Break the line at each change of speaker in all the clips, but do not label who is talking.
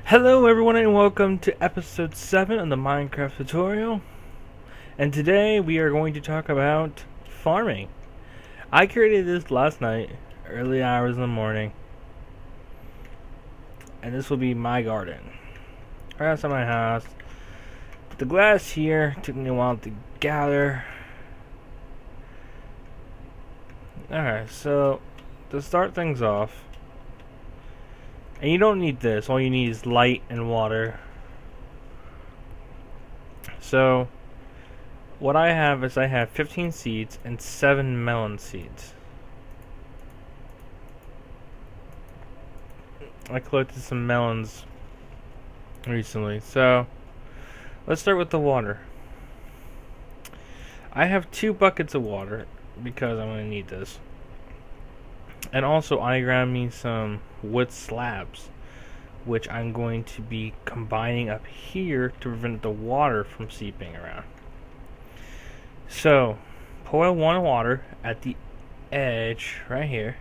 Hello everyone and welcome to episode 7 of the Minecraft tutorial. And today we are going to talk about farming. I created this last night, early hours in the morning. And this will be my garden. Right outside my house. Put the glass here, took me a while to gather. Alright, so to start things off, and you don't need this, all you need is light and water. So, what I have is I have 15 seeds and 7 melon seeds. I collected some melons recently, so let's start with the water. I have 2 buckets of water because I'm going to need this. And also I grabbed me some wood slabs, which I'm going to be combining up here to prevent the water from seeping around. So, pour one water at the edge right here,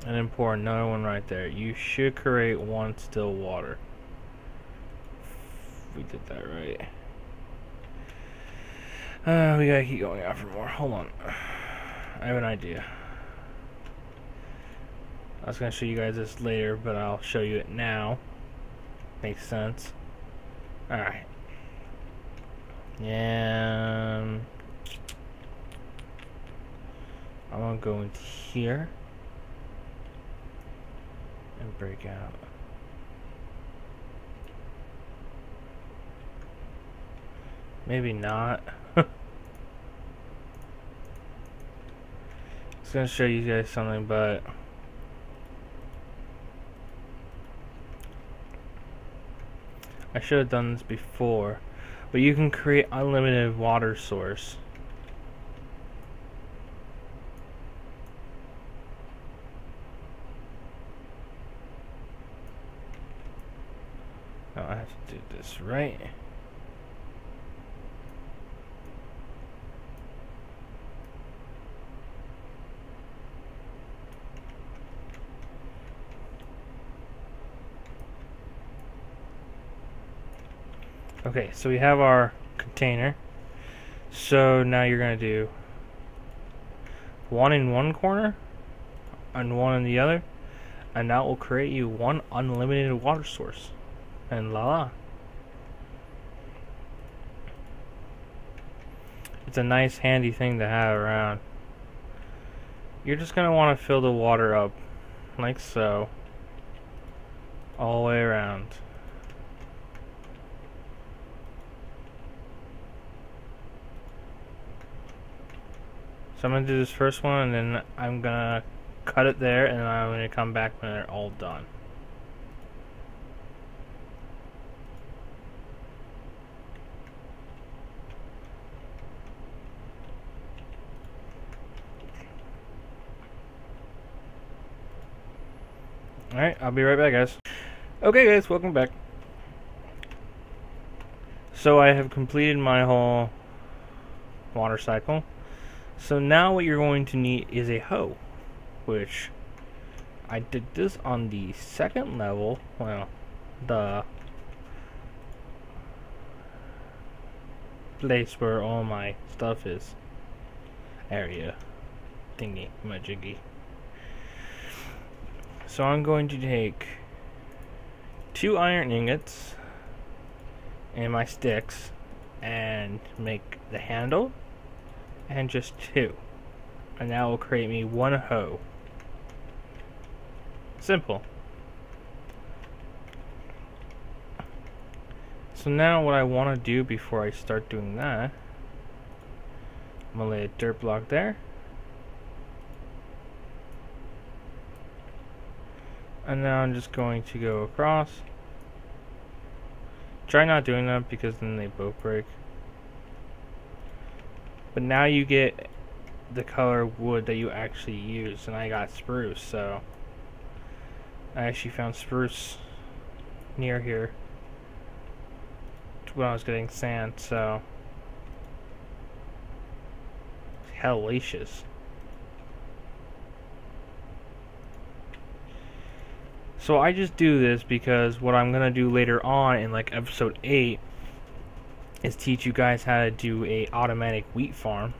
and then pour another one right there. You should create one still water. We did that right. We gotta keep going out for more. Hold on. I have an idea. I was going to show you guys this later, but I'll show you it now. Makes sense. Alright. And I'm going to go into here and break out. Maybe not. I was going to show you guys something, but I should have done this before, but you can create unlimited water source. Now I have to do this right. Okay, so we have our container. So now you're going to do one in one corner and one in the other, and that will create you one unlimited water source. And la la. It's a nice handy thing to have around. You're just going to want to fill the water up like so, all the way around. So I'm going to do this first one, and then I'm going to cut it there, and I'm going to come back when they're all done. Alright, I'll be right back, guys. Okay, guys, welcome back. So I have completed my whole water cycle. So now what you're going to need is a hoe, which I did this on the second level, well, the place where all my stuff is, area, thingy, majiggy. So I'm going to take 2 iron ingots and my sticks and make the handle. And just 2, and that will create me 1 hoe. Simple. So now what I want to do before I start doing that, I'm going to lay a dirt block there, and now I'm just going to go across. Try not doing that because then they both break. But now you get the color wood that you actually use, and I got spruce, so I actually found spruce near here when I was getting sand, so it's hellacious. So I just do this because what I'm gonna do later on in like episode 8 is teach you guys how to do a automatic wheat farm.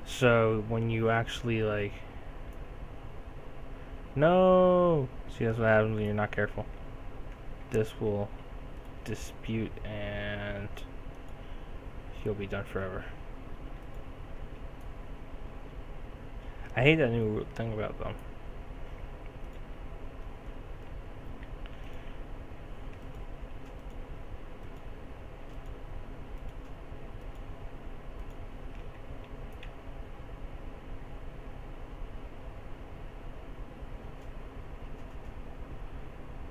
So when you actually like, no, see, that's what happens when you're not careful. This will dispute and he'll be done forever. I hate that new thing about them.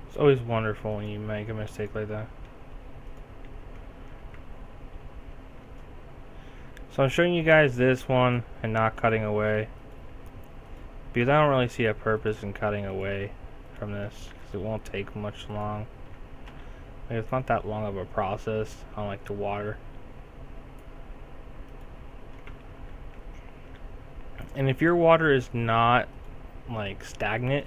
It's always wonderful when you make a mistake like that. So I'm showing you guys this one and not cutting away, because I don't really see a purpose in cutting away from this, because it won't take much long. Like, it's not that long of a process, unlike the water. And if your water is not like stagnant,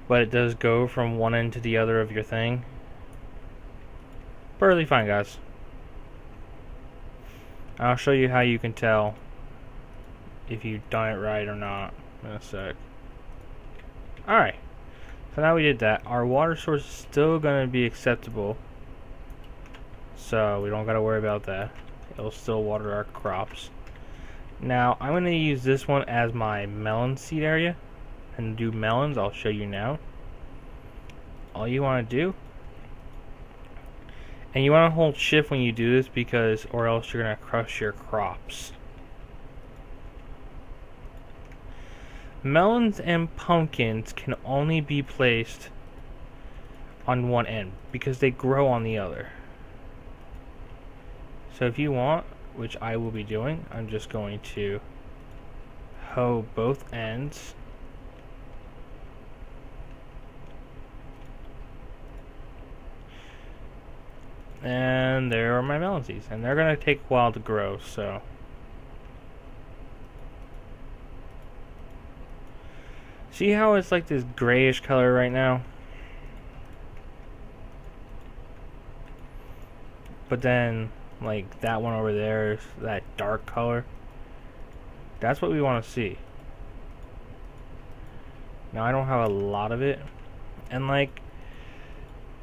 but it does go from one end to the other of your thing, perfectly fine, guys. I'll show you how you can tell if you've done it right or not in a sec. Alright, so now we did that. Our water source is still going to be acceptable, so we don't got to worry about that. It'll still water our crops. Now I'm going to use this one as my melon seed area and do melons. I'll show you now. All you want to do, and you want to hold shift when you do this, because or else you're going to crush your crops. Melons and pumpkins can only be placed on one end because they grow on the other. So if you want, which I will be doing, I'm just going to hoe both ends. And there are my melon seeds, and they're going to take a while to grow, so see how it's like this grayish color right now? But then like that one over there is that dark color. That's what we want to see. Now I don't have a lot of it, and like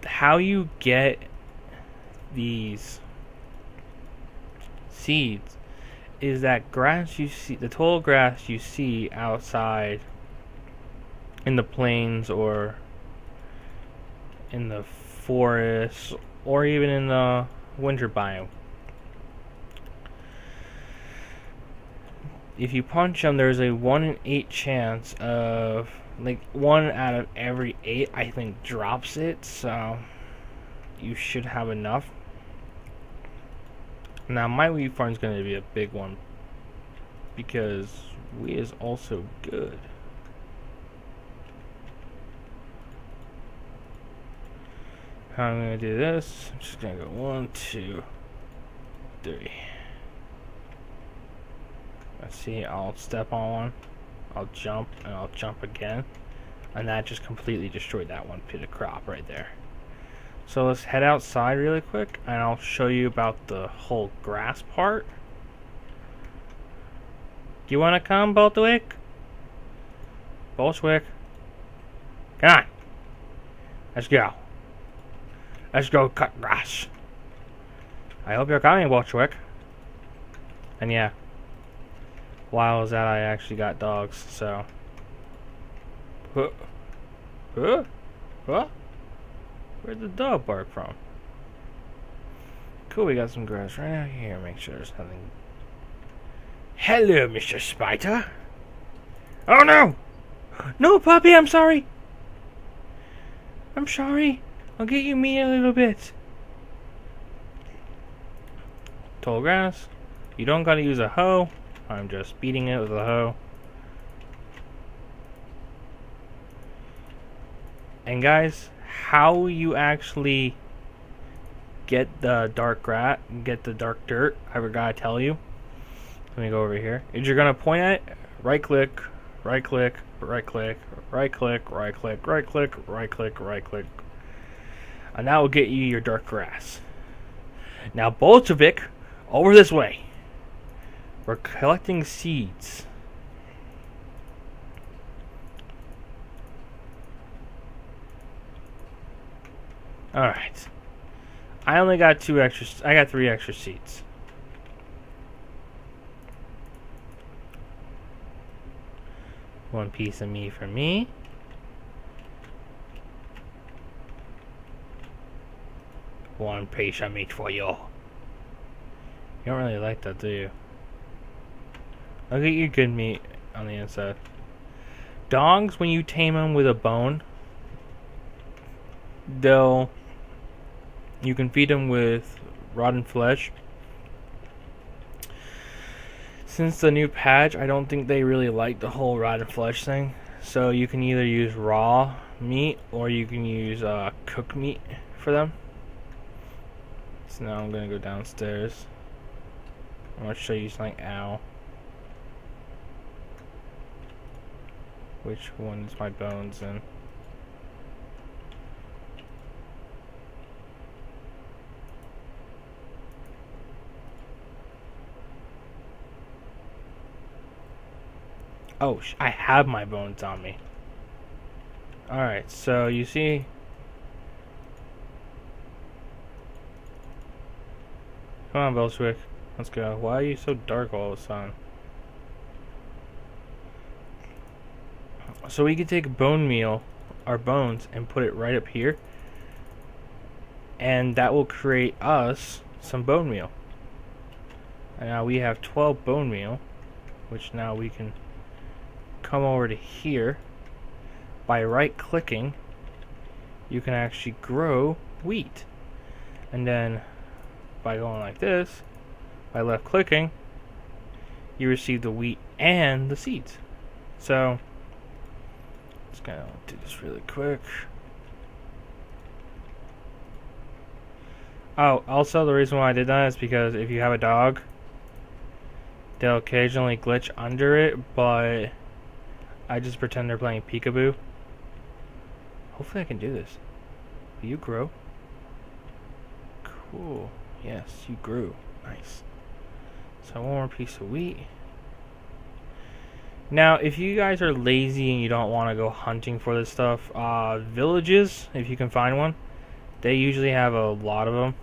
how you get these seeds is that grass you see, the tall grass you see outside in the plains or in the forest or even in the winter biome. If you punch them, there's a 1 in 8 chance of, like, 1 out of every 8 I think drops it, so you should have enough. Now my wheat farm is going to be a big one because wheat is also good. How I'm going to do this, I'm just going to go 1, 2, 3. Let's see, I'll step on one, I'll jump, and I'll jump again. And that just completely destroyed that one pit of crop right there. So let's head outside really quick, and I'll show you about the whole grass part. Do you want to come, Boltwick? Boltwick? Come on. Let's go. Let's go cut grass. I hope you're coming, Boltwick. And yeah, while that I actually got dogs, so. Huh? Where'd the dog bark from? Cool, we got some grass right out here. Make sure there's nothing. Hello, Mr. Spider. Oh no! No, puppy, I'm sorry. I'm sorry. I'll get you me a little bit. Tall grass. You don't gotta use a hoe. I'm just beating it with a hoe. And guys, how you actually get the dark get the dark dirt, I forgot to tell you. Let me go over here. Is you're gonna point at it, right click, right click, right click, right click, right click, right click, right click, right click, and that will get you your dark grass. Now Bolshevik, over this way. We're collecting seeds. Alright. I only got 2 extra. I got 3 extra seeds. One piece of meat for me. One piece of meat for you. You don't really like that, do you? I'll get you good meat on the inside. Dogs, when you tame them with a bone, you can feed them with rotten flesh. Since the new patch, I don't think they really like the whole rotten flesh thing. So you can either use raw meat or you can use cooked meat for them. So now I'm gonna go downstairs. I'm gonna show you something. Ow. Which one is my bones in? Oh, I have my bones on me. Alright, so you see... Come on, Bolshevik. Let's go. Why are you so dark all of a sudden? So we can take bone meal, our bones, and put it right up here. And that will create us some bone meal. And now we have 12 bone meal, which now we can come over to here. By right clicking, you can actually grow wheat. And then by going like this, by left clicking, you receive the wheat and the seeds. So just gonna do this really quick. Oh, also the reason why I did that is because if you have a dog, they'll occasionally glitch under it, but I just pretend they're playing peekaboo. Hopefully I can do this. Will you grow? Cool. Yes, you grew. Nice. So one more piece of wheat. Now, if you guys are lazy and you don't want to go hunting for this stuff, villages, if you can find one, they usually have a lot of them.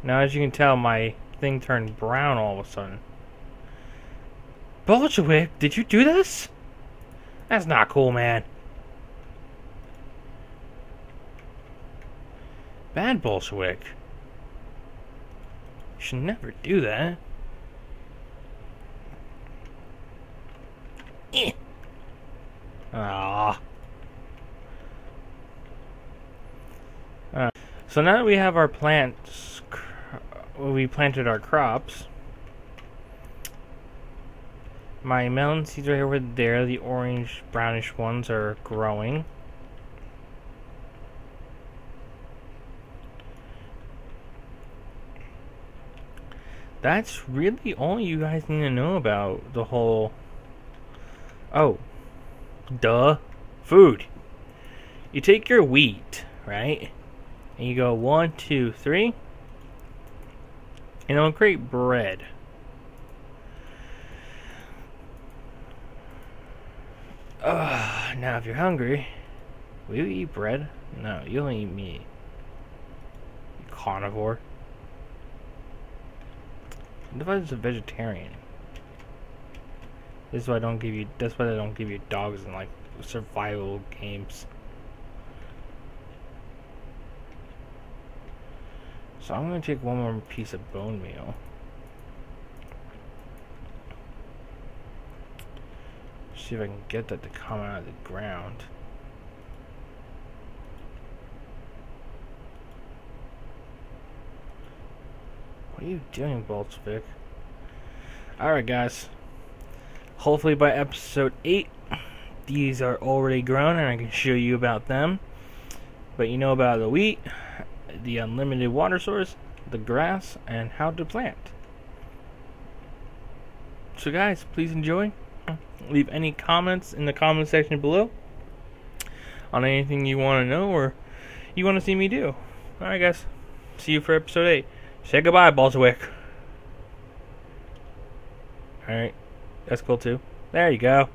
Now, as you can tell, my thing turned brown all of a sudden. Bolshevik, did you do this? That's not cool, man. Bad Bolshevik. You should never do that. Ah. So now that we have our plants, we planted our crops. My melon seeds right over there, the orange brownish ones are growing. That's really all you guys need to know about the whole... Oh. Duh. Food. You take your wheat, right? And you go 1, 2, 3. And it'll create bread. Now if you're hungry, will you eat bread? No, you only eat meat. You carnivore. What if I was a vegetarian? This is why I don't give you. That's why they don't give you dogs in like survival games. So I'm gonna take one more piece of bone meal. See if I can get that to come out of the ground. What are you doing, Bolshevik? Alright, guys. Hopefully by episode 8, these are already grown and I can show you about them. But you know about the wheat, the unlimited water source, the grass, and how to plant. So guys, please enjoy. Leave any comments in the comment section below on anything you want to know or you want to see me do. Alright guys, see you for episode 8. Say goodbye, Balswick. Alright, that's cool too. There you go.